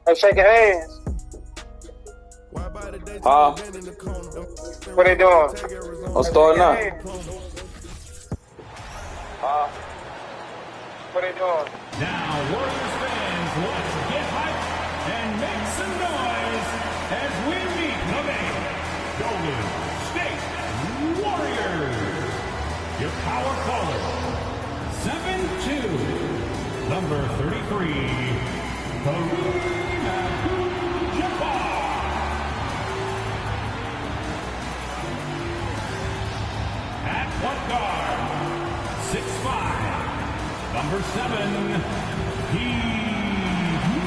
Let's shake your hands. Huh? What they doing? I'm starting now. What they doing? Now, Warriors fans, let's get hyped and make some noise as we meet the main Golden State Warriors. Your power forward, 7'2", number 33, Kareem Abdul-Jabbar. At point guard, 6'5", number 7,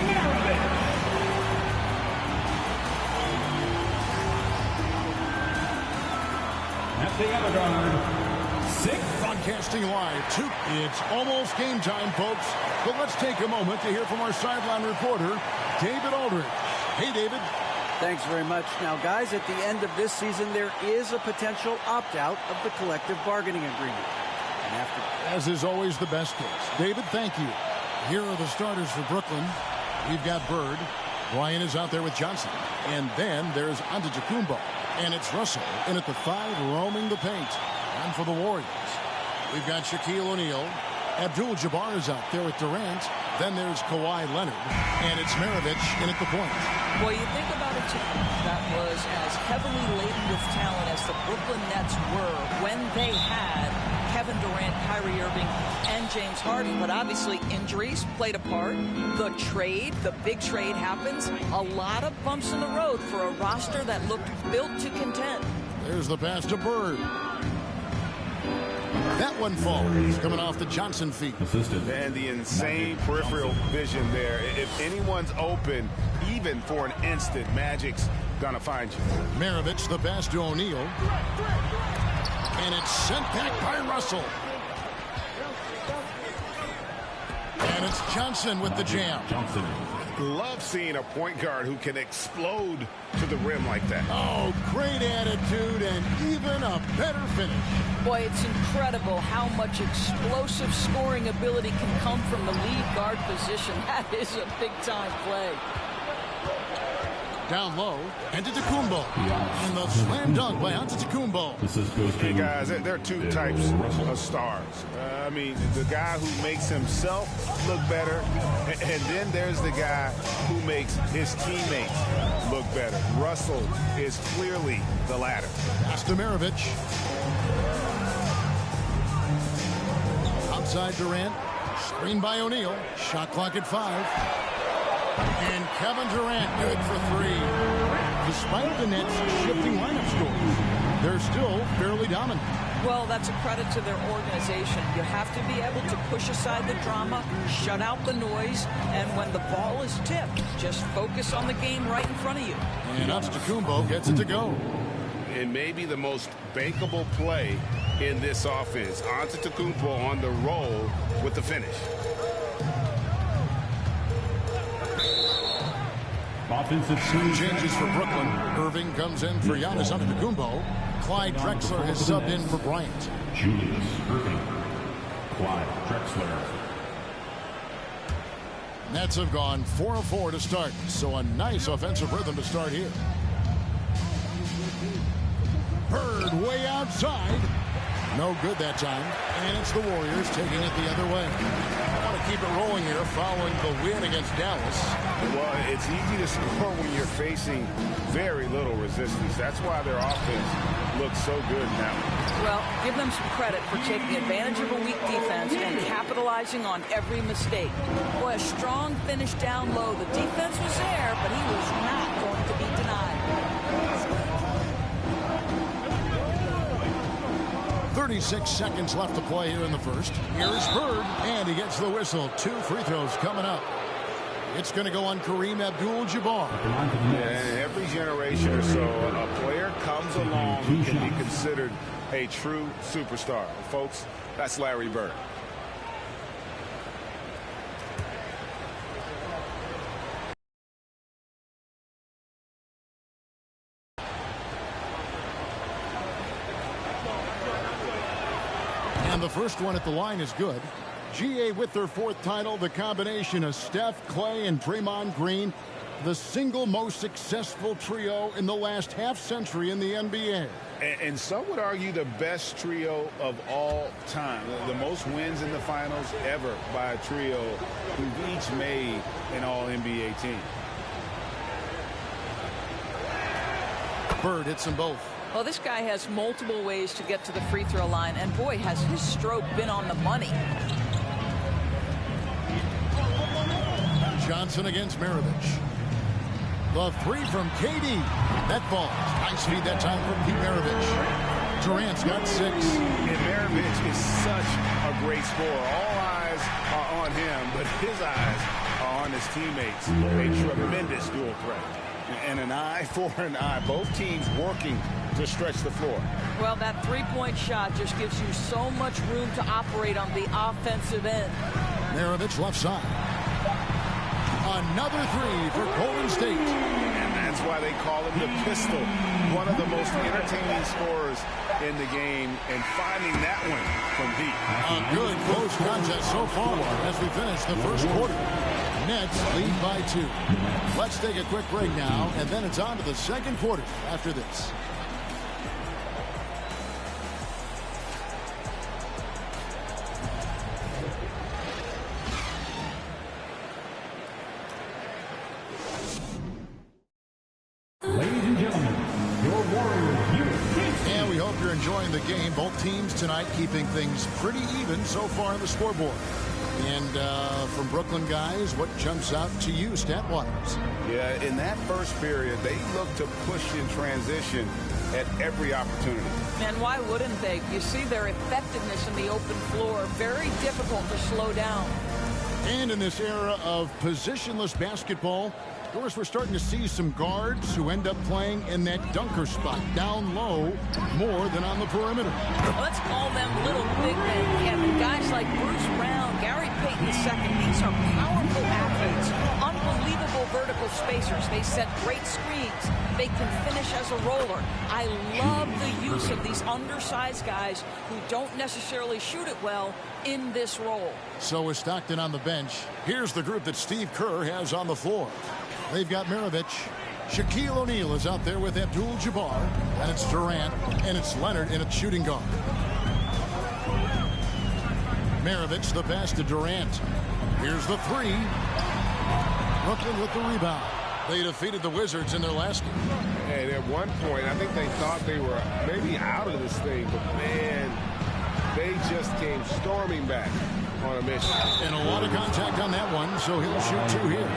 Maravich. At the other guard, 6. Broadcasting live, too. It's almost game time, folks. But let's take a moment to hear from our sideline reporter, David Aldridge. Hey, David. Thanks very much. Now, guys, at the end of this season, there is a potential opt-out of the collective bargaining agreement. And after, as is always the best case. David, thank you. Here are the starters for Brooklyn. We've got Bird. Bryant is out there with Johnson. And then there's Antetokounmpo. And it's Russell in at the 5, roaming the paint. And for the Warriors, we've got Shaquille O'Neal. Abdul-Jabbar is out there with Durant. Then there's Kawhi Leonard. And it's Maravich in at the point. Well, you think about a team that was as heavily laden with talent as the Brooklyn Nets were when they had Kevin Durant, Kyrie Irving, and James Harden. But obviously injuries played a part. The trade, the big trade happens. A lot of bumps in the road for a roster that looked built to contend. There's the pass to Bird. That one falls, coming off the Johnson feet. And the insane peripheral vision there. If anyone's open, even for an instant, Magic's gonna find you. Maravich, the pass to O'Neal. And it's sent back by Russell. And it's Johnson with the jam. Love seeing a point guard who can explode to the rim like that. Oh, great attitude and even a better finish. Boy, it's incredible how much explosive scoring ability can come from the lead guard position. That is a big-time play. Down low, Antetokounmpo. And the slam dunk by Antetokounmpo. Hey, guys, there are two types of stars. I mean, the guy who makes himself look better, and then there's the guy who makes his teammates look better. Russell is clearly the latter. Pass to Maravich. Outside Durant. Screen by O'Neal. Shot clock at 5. And Kevin Durant good for 3. Despite the Nets' shifting lineup scores, they're still fairly dominant. Well, that's a credit to their organization. You have to be able to push aside the drama, shut out the noise, and when the ball is tipped, just focus on the game right in front of you. And Antetokounmpo gets it to go. And maybe the most bankable play in this offense. Antetokounmpo on the roll with the finish. Offensive changes for Brooklyn. Irving comes in for Giannis Antetokounmpo. Clyde Drexler has subbed in for Bryant. Julius Irving. Clyde Drexler. Nets have gone 4 of 4 to start, so a nice offensive rhythm to start here. Bird way outside. No good that time. And it's the Warriors taking it the other way. I want to keep it rolling here following the win against Dallas. Well, it's easy to score when you're facing very little resistance. That's why their offense looks so good now. Well, give them some credit for taking advantage of a weak defense and capitalizing on every mistake. Boy, a strong finish down low. The defense was there, but he was not going to be denied. 36 seconds left to play here in the first. Here's Bird, and he gets the whistle. 2 free throws coming up. It's going to go on Kareem Abdul-Jabbar. And every generation or so, a player comes along who can be considered a true superstar. Folks, that's Larry Bird. And the first one at the line is good. GA with their 4th title, the combination of Steph, Clay, and Draymond Green, the single most successful trio in the last half-century in the NBA. And some would argue the best trio of all time. The most wins in the finals ever by a trio who've each made an all-NBA team. Bird hits them both. Well, this guy has multiple ways to get to the free throw line, and boy, has his stroke been on the money. Johnson against Maravich. The 3 from KD. That falls. Nice feed that time from Pete Maravich. Durant's got 6. And Maravich is such a great scorer. All eyes are on him, but his eyes are on his teammates. A tremendous dual threat. And an eye for an eye. Both teams working to stretch the floor. Well, that three-point shot just gives you so much room to operate on the offensive end. Maravich left side. Another 3 for Golden State. And that's why they call him the pistol. One of the most entertaining scorers in the game. And finding that one from deep. A good close contest so far as we finish the first quarter. Nets lead by 2. Let's take a quick break now, and then it's on to the second quarter after this. Ladies and gentlemen, your Warriors And we hope you're enjoying the game. Both teams tonight keeping things pretty even so far on the scoreboard. And from Brooklyn guys, what jumps out to you stat-wise? Yeah, in that first period, they looked to push in transition at every opportunity. And why wouldn't they? You see their effectiveness in the open floor. Very difficult to slow down. And in this era of positionless basketball, of course, we're starting to see some guards who end up playing in that dunker spot, down low, more than on the perimeter. Let's call them little big men, Kevin. Guys like Bruce Brown, Gary Payton II, these are powerful athletes, unbelievable vertical spacers. They set great screens. They can finish as a roller. I love the use of these undersized guys who don't necessarily shoot it well in this role. So with Stockton on the bench, here's the group that Steve Kerr has on the floor. They've got Maravich. Shaquille O'Neal is out there with Abdul-Jabbar. And it's Durant. And it's Leonard in a shooting guard. Maravich the pass to Durant. Here's the 3. Brooklyn with the rebound. They defeated the Wizards in their last game. And at one point, I think they thought they were maybe out of this thing, but man, they just came storming back on a mission. And a lot of contact on that one, so he'll shoot 2 here.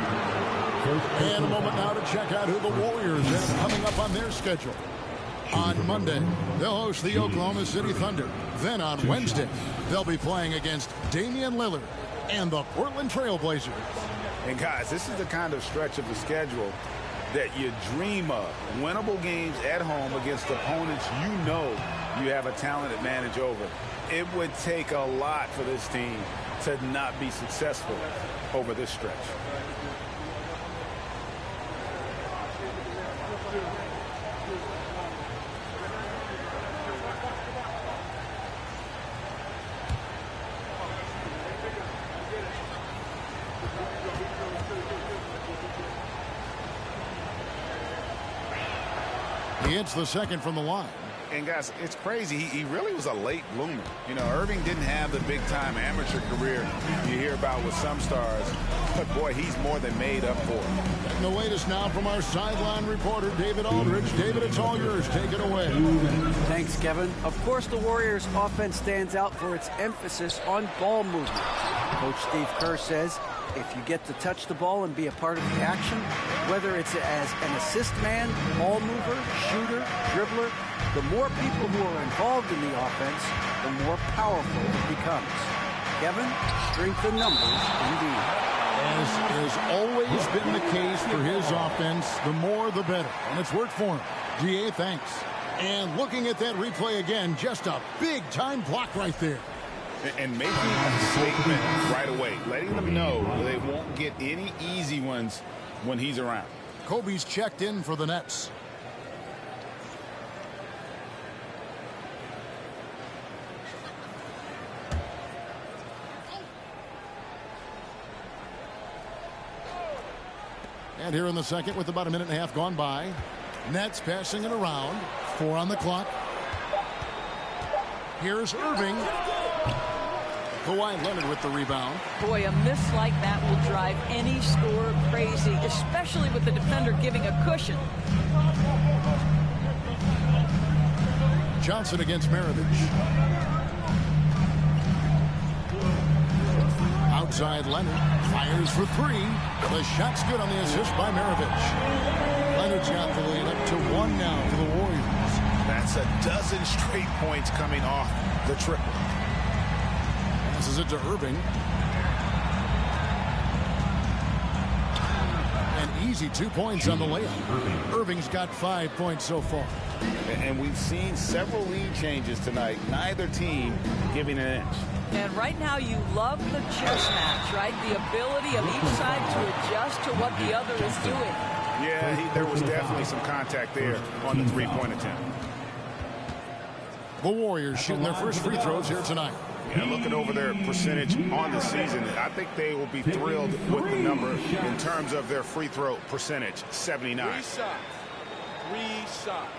And a moment now to check out who the Warriors have coming up on their schedule. On Monday, they'll host the Oklahoma City Thunder. Then on Wednesday, they'll be playing against Damian Lillard and the Portland Trail Blazers. And guys, this is the kind of stretch of the schedule that you dream of. Winnable games at home against opponents you know you have a talent advantage over. It would take a lot for this team to not be successful over this stretch. He hits the second from the line. And guys, it's crazy. He really was a late bloomer. You know, Irving didn't have the big-time amateur career you hear about with some stars. But, boy, he's more than made up for it. And the latest now from our sideline reporter, David Aldridge. David, it's all yours. Take it away. Thanks, Kevin. Of course, the Warriors' offense stands out for its emphasis on ball movement. Coach Steve Kerr says, if you get to touch the ball and be a part of the action, whether it's as an assist man, ball mover, shooter, dribbler, the more people who are involved in the offense, the more powerful it becomes. Kevin, strength in numbers indeed. As has always been the case for his offense, the more the better. And it's worked for him. GA, thanks. And looking at that replay again, just a big-time block right there. And making a statement right away, letting them know they won't get any easy ones when he's around. Kobe's checked in for the Nets. And here in the second with about a minute and a half gone by. Nets passing it around. 4 on the clock. Here's Irving. Kawhi Leonard with the rebound. Boy, a miss like that will drive any scorer crazy, especially with the defender giving a cushion. Johnson against Maravich. Outside Leonard. Fires for 3. The shot's good on the assist by Maravich. Leonard's got the lead up to 1 now for the Warriors. That's a dozen straight points coming off the triple. Passes it to Irving. An easy 2 points on the layup. Irving's got 5 points so far. And we've seen several lead changes tonight. Neither team giving an inch. And right now you love the chess match, right? The ability of each side to adjust to what the other is doing. Yeah, there was definitely some contact there on the three-point attempt. The Warriors shooting their first free throws here tonight. Yeah, looking over their percentage on the season, I think they will be thrilled with the number in terms of their free throw percentage, 79. 3 shots. 3 shots.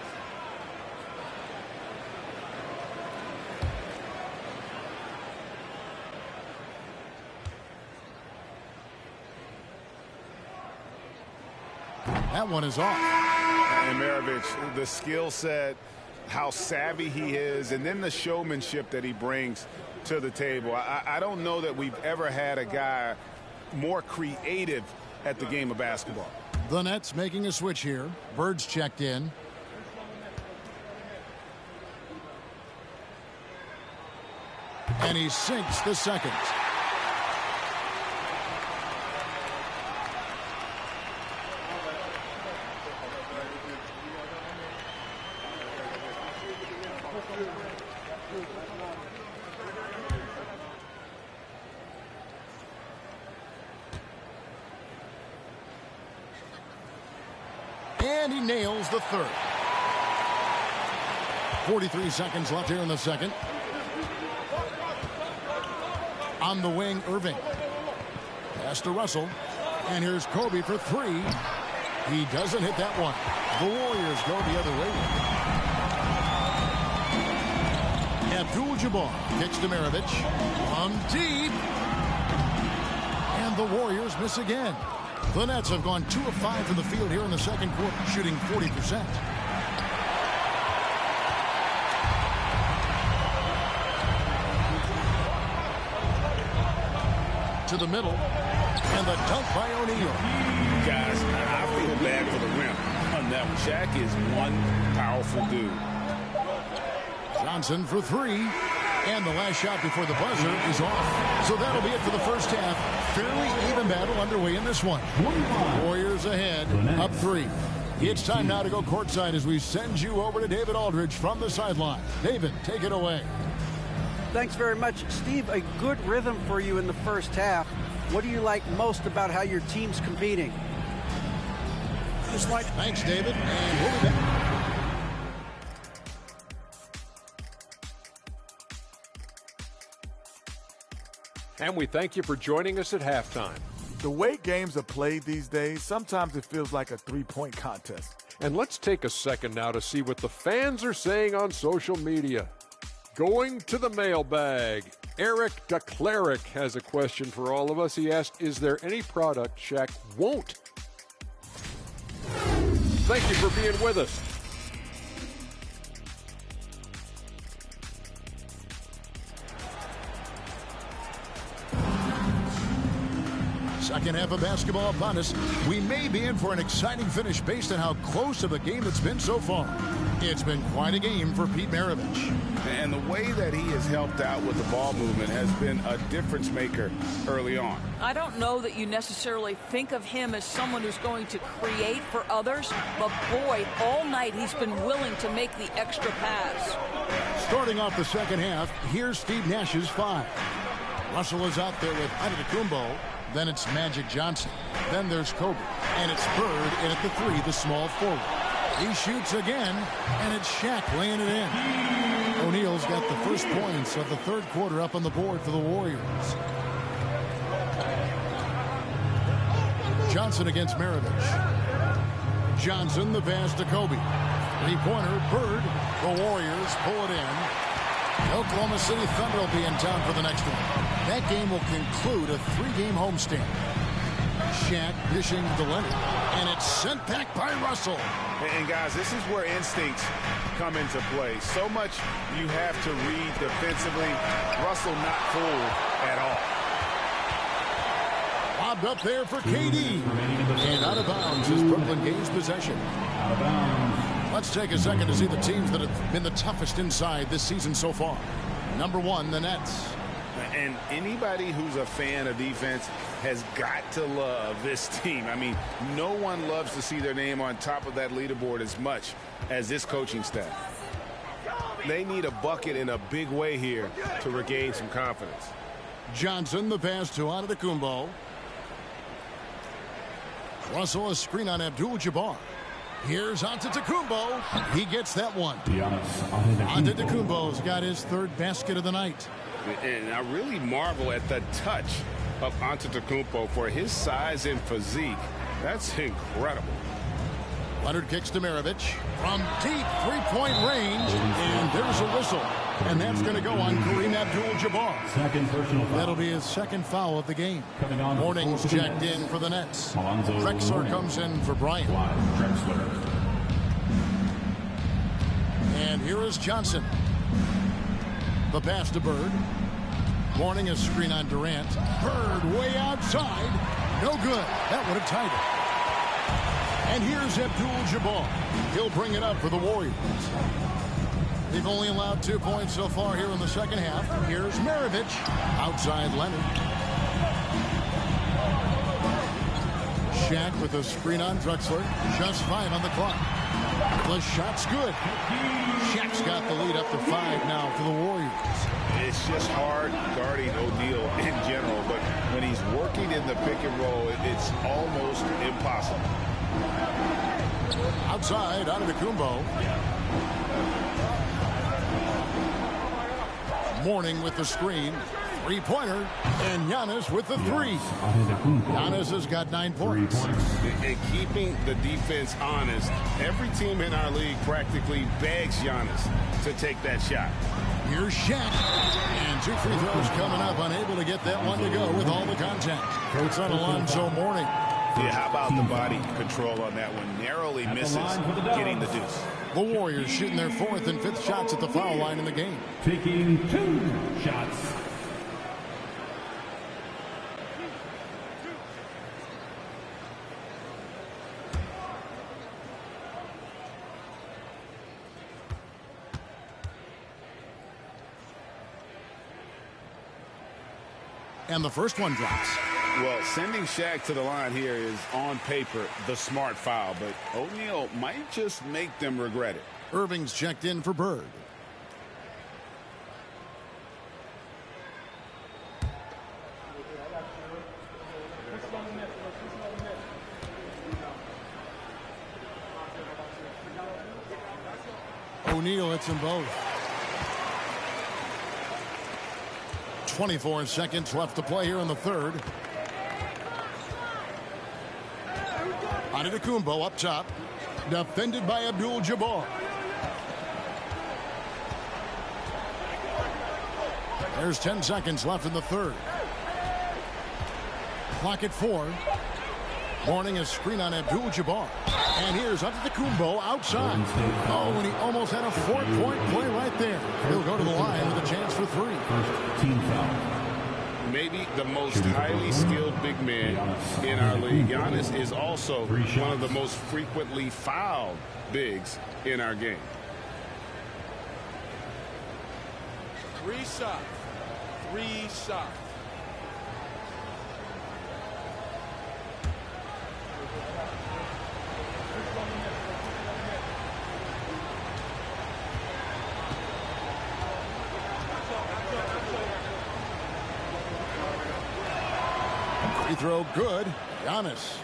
That one is off. And Maravich, the skill set, how savvy he is, and then the showmanship that he brings to the table. I don't know that we've ever had a guy more creative at the game of basketball. The Nets making a switch here. Bird's checked in. And he sinks the second. And he nails the third. 43 seconds left here in the second. On the wing, Irving. Pass to Russell. And here's Kobe for 3. He doesn't hit that one. The Warriors go the other way. Abdul-Jabbar kicks to Maravich. From deep. And the Warriors miss again. The Nets have gone 2 of 5 from the field here in the second quarter, shooting 40%. To the middle, and the dunk by O'Neal. Guys, I feel bad for the rim on that one. Shaq is one powerful dude. Johnson for 3. And the last shot before the buzzer is off. So that'll be it for the first half. Fairly even battle underway in this one. Warriors ahead, up 3. It's time now to go courtside as we send you over to David Aldridge from the sideline. David, take it away. Thanks very much, Steve. A good rhythm for you in the first half. What do you like most about how your team's competing? Thanks, David. And we'll be back. And we thank you for joining us at halftime. The way games are played these days, sometimes it feels like a three-point contest. And let's take a second now to see what the fans are saying on social media. Going to the mailbag. Eric DeCleric has a question for all of us. He asked, is there any product Shaq won't? Thank you for being with us. Second half of basketball upon us. We may be in for an exciting finish based on how close of a game it's been so far. It's been quite a game for Pete Maravich. And the way that he has helped out with the ball movement has been a difference maker early on. I don't know that you necessarily think of him as someone who's going to create for others, but boy, all night he's been willing to make the extra pass. Starting off the second half, here's Steve Nash's 5. Russell is out there with Antetokounmpo. Then it's Magic Johnson. Then there's Kobe. And it's Bird in at the 3, the small forward. He shoots again, and it's Shaq laying it in. O'Neal's got the first points of the third quarter up on the board for the Warriors. Johnson against Maravich. Johnson, the pass to Kobe. Three-pointer, Bird. The Warriors pull it in. The Oklahoma City Thunder will be in town for the next one. That game will conclude a 3-game homestand. Shaq dishing to Leonard. And it's sent back by Russell. And guys, this is where instincts come into play. So much you have to read defensively. Russell not fooled at all. Lobbed up there for KD. And out of bounds as Brooklyn gains possession. Out of bounds. Let's take a second to see the teams that have been the toughest inside this season so far. Number 1, the Nets. And anybody who's a fan of defense has got to love this team. I mean, no one loves to see their name on top of that leaderboard as much as this coaching staff. They need a bucket in a big way here to regain some confidence. Johnson, the pass to Antetokounmpo. Russell, a screen on Abdul-Jabbar. Here's Antetokounmpo. He gets that one. Antetokounmpo's got his 3rd basket of the night. And I really marvel at the touch of Antetokounmpo for his size and physique. That's incredible. Leonard kicks to Maravich from deep 3-point range, and there's a whistle. And that's going to go on Kareem Abdul-Jabbar. Second personal foul. That'll be his 2nd foul of the game. Coming on Morning's checked in for the Nets. Drexler comes in for Bryant. Drexler. And here is Johnson. The pass to Bird. Morning a screen on Durant. Bird way outside. No good. That would have tied it. And here's Abdul-Jabbar. He'll bring it up for the Warriors. They've only allowed 2 points so far here in the second half. Here's Maravich. Outside Leonard. Shaq with a screen on Drexler. Just 5 on the clock. The shot's good. Shaq's got the lead up to 5 now for the Warriors. It's just hard guarding O'Neal in general, but when he's working in the pick and roll, it's almost impossible. Outside, Antetokounmpo. Morning with the screen. 3-pointer. And Giannis with the 3. Giannis has got 9 points. And keeping the defense honest, every team in our league practically begs Giannis to take that shot. Here's Shaq. And 2 free throws coming up. Unable to get that one to go with all the contact. It's on Alonzo Mourning. Yeah, how about the body control on that one? Narrowly misses getting the deuce. The Warriors shooting their 4th and 5th shots at the foul line in the game. Taking 2 shots. And the first one drops. Well, sending Shaq to the line here is, on paper, the smart foul, but O'Neal might just make them regret it. Irving's checked in for Bird. O'Neal hits them both. 24 seconds left to play here in the 3rd. Antetokounmpo up top. Defended by Abdul-Jabbar. There's 10 seconds left in the 3rd. Clock at 4. Mourning a screen on Abdul-Jabbar. And here's Antetokounmpo outside. Oh, and he almost had a 4-point play right there. He'll go to the line with a chance for 3. First team foul. Maybe the most highly skilled big man in our league. Giannis is also one of the most frequently fouled bigs in our game. 3 shots. 3 shots. Free throw good. Giannis.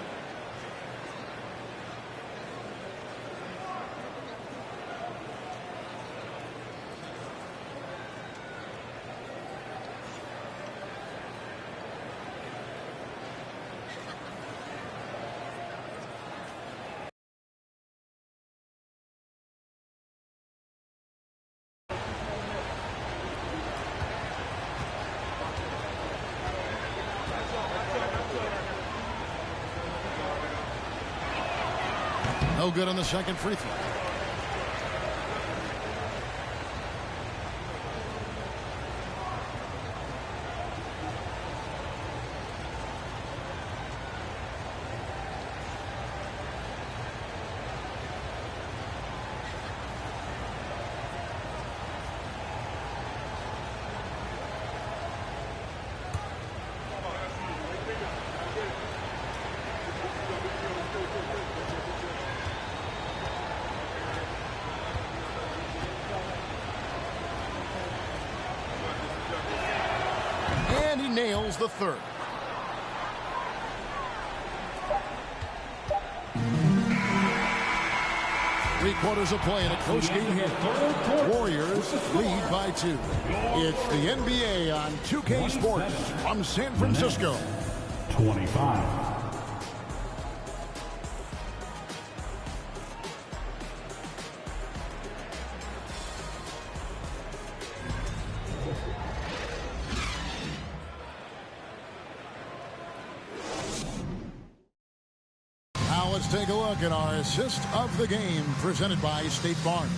No good on the second free throw. And he nails the third. Three-quarters of play in a close game here. Warriors lead by 2. It's the NBA on 2K Sports from San Francisco. 25. Let's take a look at our assist of the game presented by State Farm.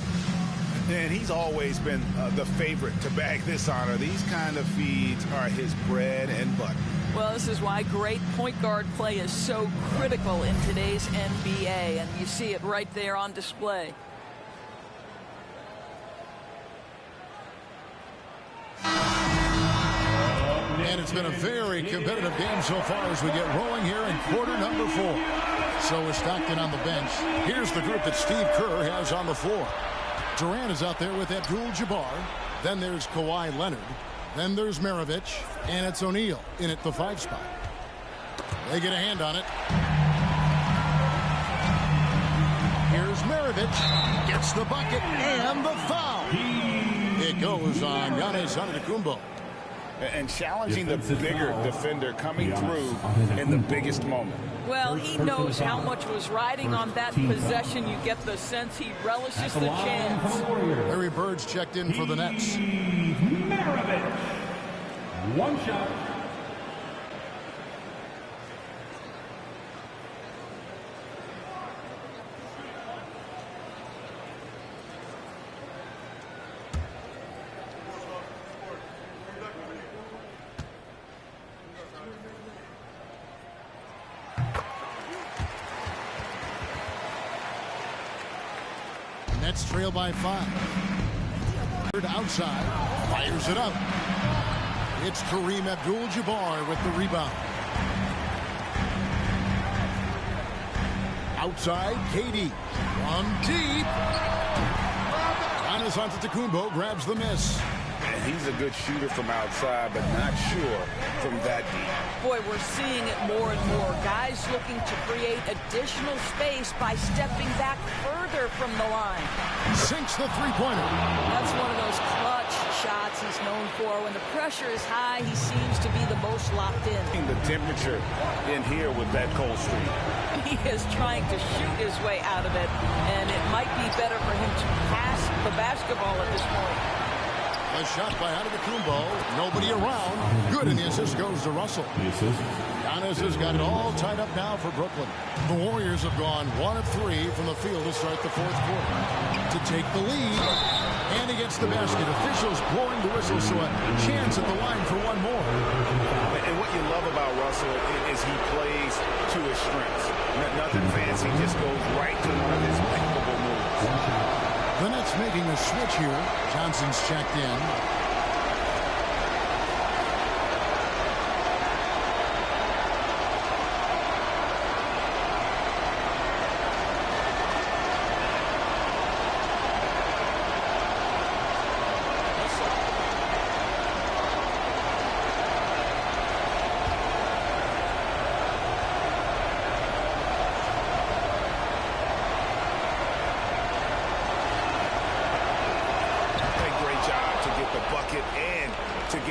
And he's always been the favorite to bag this honor. These kind of feeds are his bread and butter. Well, this is why great point guard play is so critical in today's NBA, and you see it right there on display. And it's been a very competitive game so far as we get rolling here in quarter number 4. So is Stockton on the bench. Here's the group that Steve Kerr has on the floor. Durant is out there with Abdul-Jabbar. Then there's Kawhi Leonard. Then there's Maravich. And it's O'Neal in at the 5 spot. They get a hand on it. Here's Maravich. Gets the bucket and the foul. It goes on Giannis Antetokounmpo. And challenging the bigger defender coming through in the biggest moment. Well, he knows how much was riding on that possession. You get the sense he relishes the chance. Larry Bird's checked in for the Nets. Maravich. One shot. Nets trail by 5. Outside, fires it up. It's Kareem Abdul-Jabbar with the rebound. Outside, KD. From deep. Giannis Antetokounmpo grabs the miss. And he's a good shooter from outside, but not sure from that deep. Boy, we're seeing it more and more. Guys looking to create additional space by stepping back further from the line. Sinks the three-pointer. That's one of those clutch shots he's known for. When the pressure is high, he seems to be the most locked in. The temperature in here with that cold streak. He is trying to shoot his way out of it, and it might be better for him to pass the basketball at this point. A shot by Antetokounmpo. Nobody around. Good, and the assist goes to Russell. Giannis has got it all tied up now for Brooklyn. The Warriors have gone 1 of 3 from the field to start the 4th quarter. To take the lead. And he gets the basket. Officials blowing the whistle, so a chance at the line for one more. And what you love about Russell is he plays to his strengths. Nothing fancy, just goes right to one of his pickable moves. The Nets making a switch here. Johnson's checked in.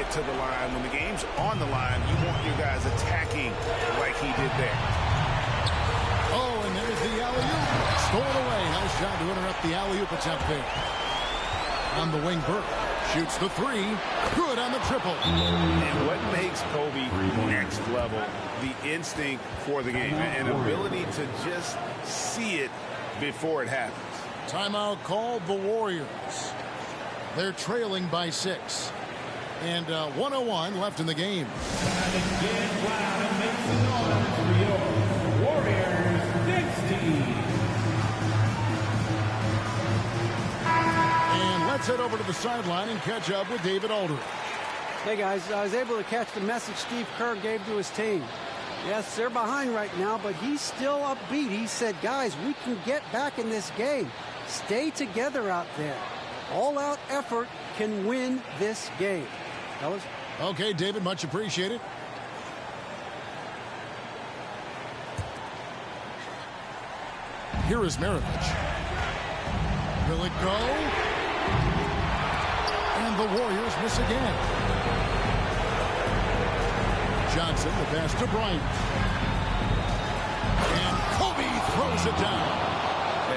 To the line. When the game's on the line, you want your guys attacking like he did there. Oh, and there's the alley-oop. Stolen away. Nice job to interrupt the alley-oop attempt there. On the wing, Burke shoots the 3. Good on the triple. And what makes Kobe next level? The instinct for the game. An ability to just see it before it happens. Timeout called the Warriors. They're trailing by 6. And 1:01 left in the game. Warriors next team. And let's head over to the sideline and catch up with David Aldridge. Hey, guys, I was able to catch the message Steve Kerr gave to his team. Yes, they're behind right now, but he's still upbeat. He said, guys, we can get back in this game. Stay together out there. All-out effort can win this game. Fellas? Okay, David, much appreciated. Here is Maravich. Will it go? And the Warriors miss again. Johnson, the pass to Bryant. And Kobe throws it down.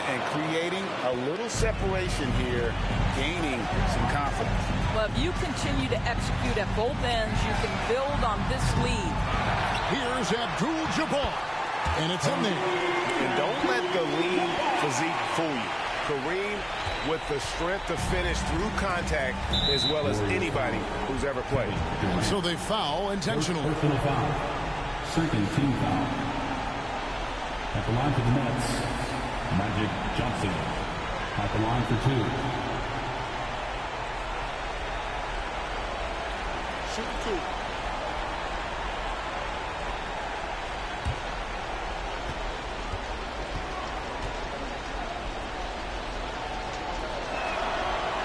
And creating a little separation here, gaining some confidence. Well, if you continue to execute at both ends, you can build on this lead. Here's Abdul-Jabbar. And it's in there. And don't let the lean physique fool you. Kareem with the strength to finish through contact as well as anybody who's ever played. So they foul intentionally. Personal foul. Second team foul. At the line for the Nets, Magic Johnson. At the line for 2. Shoot 2.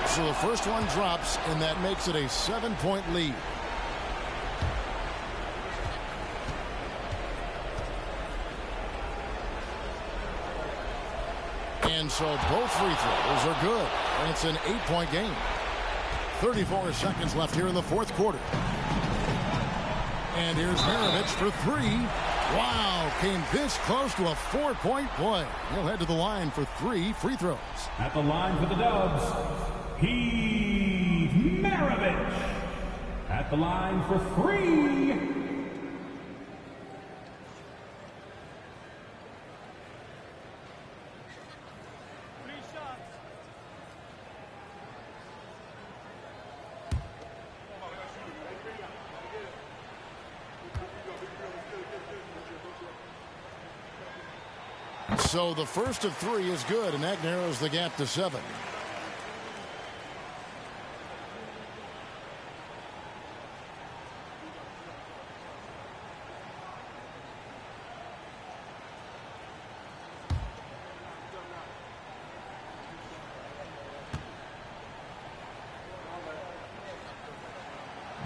So the first one drops, and that makes it a 7-point lead. And so both free throws are good. And it's an 8-point game. 34 seconds left here in the fourth quarter. And here's Maravich for 3. Wow, came this close to a 4-point play. He'll head to the line for 3 free throws. At the line for the Dubs, Heath Maravich. At the line for 3. So the first of 3 is good, and that narrows the gap to 7.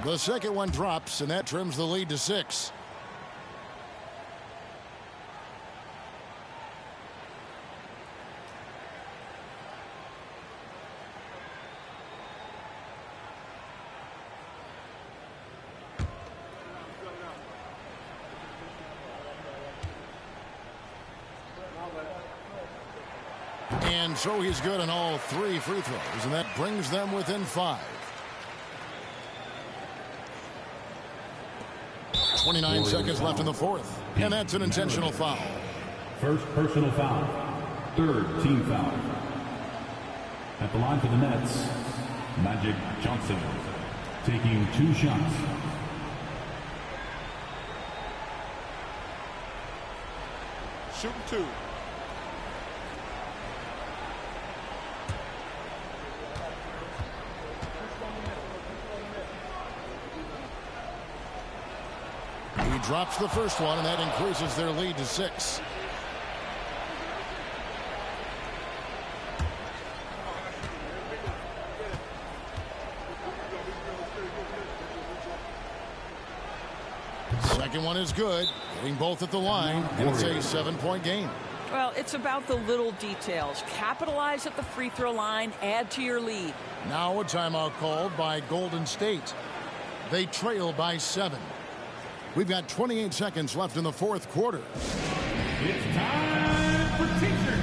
The second one drops, and that trims the lead to 6. And so he's good on all 3 free throws, and that brings them within 5. 29 seconds left in the fourth, and that's an intentional foul. First personal foul. Third team foul. At the line for the Nets, Magic Johnson taking 2 shots. Shooting 2. He drops the first one, and that increases their lead to 6. Second one is good, getting both at the line, and it's a 7-point game. Well, it's about the little details. Capitalize at the free throw line, add to your lead. Now a timeout called by Golden State. They trail by 7. We've got 28 seconds left in the fourth quarter. It's time for teachers.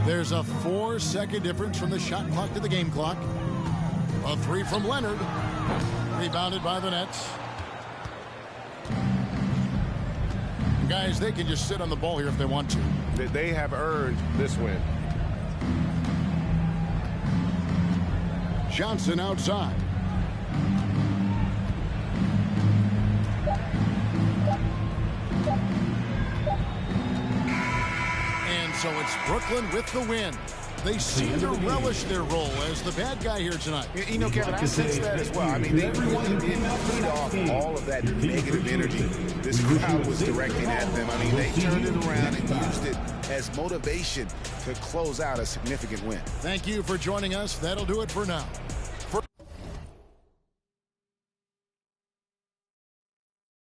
There's a 4-second difference from the shot clock to the game clock. A 3 from Leonard. Rebounded by the Nets. Guys, they can just sit on the ball here if they want to. They have earned this win. Johnson outside. And so it's Brooklyn with the win. They seem to relish their role as the bad guy here tonight. You know, Kevin, I sense that as well. I mean, they really did feed off all of that negative energy this crowd was directing at them. I mean, they turned it around and used it as motivation to close out a significant win. Thank you for joining us. That'll do it for now.